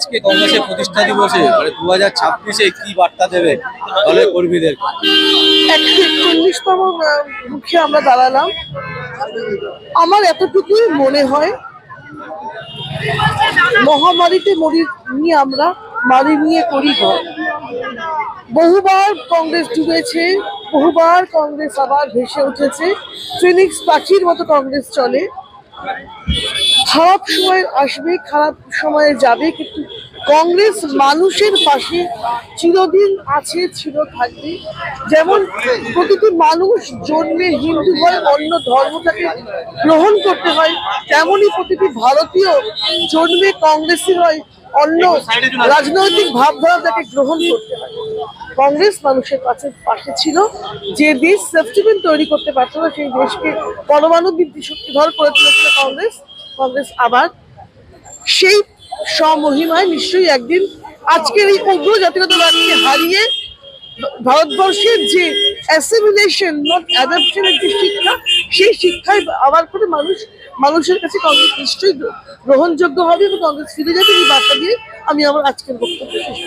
আজকে কংগ্রেসের প্রতিষ্ঠা দিবসে মানে 2026-এ কি বার্তা দেবে দলের কর্মীদের? 141তম মুখে আমরা দাঁড়ালাম। আমার এতটুকুই মনে হয়, মহামারীতে নিয়ে আমরা মারি নিয়ে করি ঘর। বহুবার কংগ্রেস ডুবেছে, বহুবার কংগ্রেস আবার ভেসে উঠেছে। ফিনিক্স পাখির মতো কংগ্রেস চলে। খারাপ সময় আসবে, খারাপ সময়ে যাবে, কিন্তু কংগ্রেস মানুষের পাশে চিরদিন আছে, ছিল, থাকবে। যেমন প্রতিটি মানুষ জন্মে হিন্দু হয়, অন্য ধর্মটাকে গ্রহণ করতে হয়, তেমনই প্রতিটি ভারতীয় জন্মে কংগ্রেসী হয়, অন্য রাজনৈতিক ভাবধারাটাকে গ্রহণ করতে হয়। কংগ্রেস মানুষের পাশে ছিল। যে দেশ সেফটিপিন তৈরি করতে পারত না, সেই দেশকে পরমাণু বিদ্যুৎ শক্তিধর করে তুলেছিল কংগ্রেস আবার সেই স্বমহিমায় নিশ্চয়ই একদিন আজকের এই উগ্র জাতীয়তাবাদকে হারিয়ে ভারতবর্ষের যে অ্যাসিমিলেশন নট অ্যাডাপশনের যে শিক্ষা, সেই শিক্ষায় আবার করে মানুষের কাছে কংগ্রেস নিশ্চয়ই গ্রহণযোগ্য হবে এবং কংগ্রেস ফিরে যাবে। এই বার্তা দিয়ে আমি আমার আজকের বক্তব্য শেষ করছি।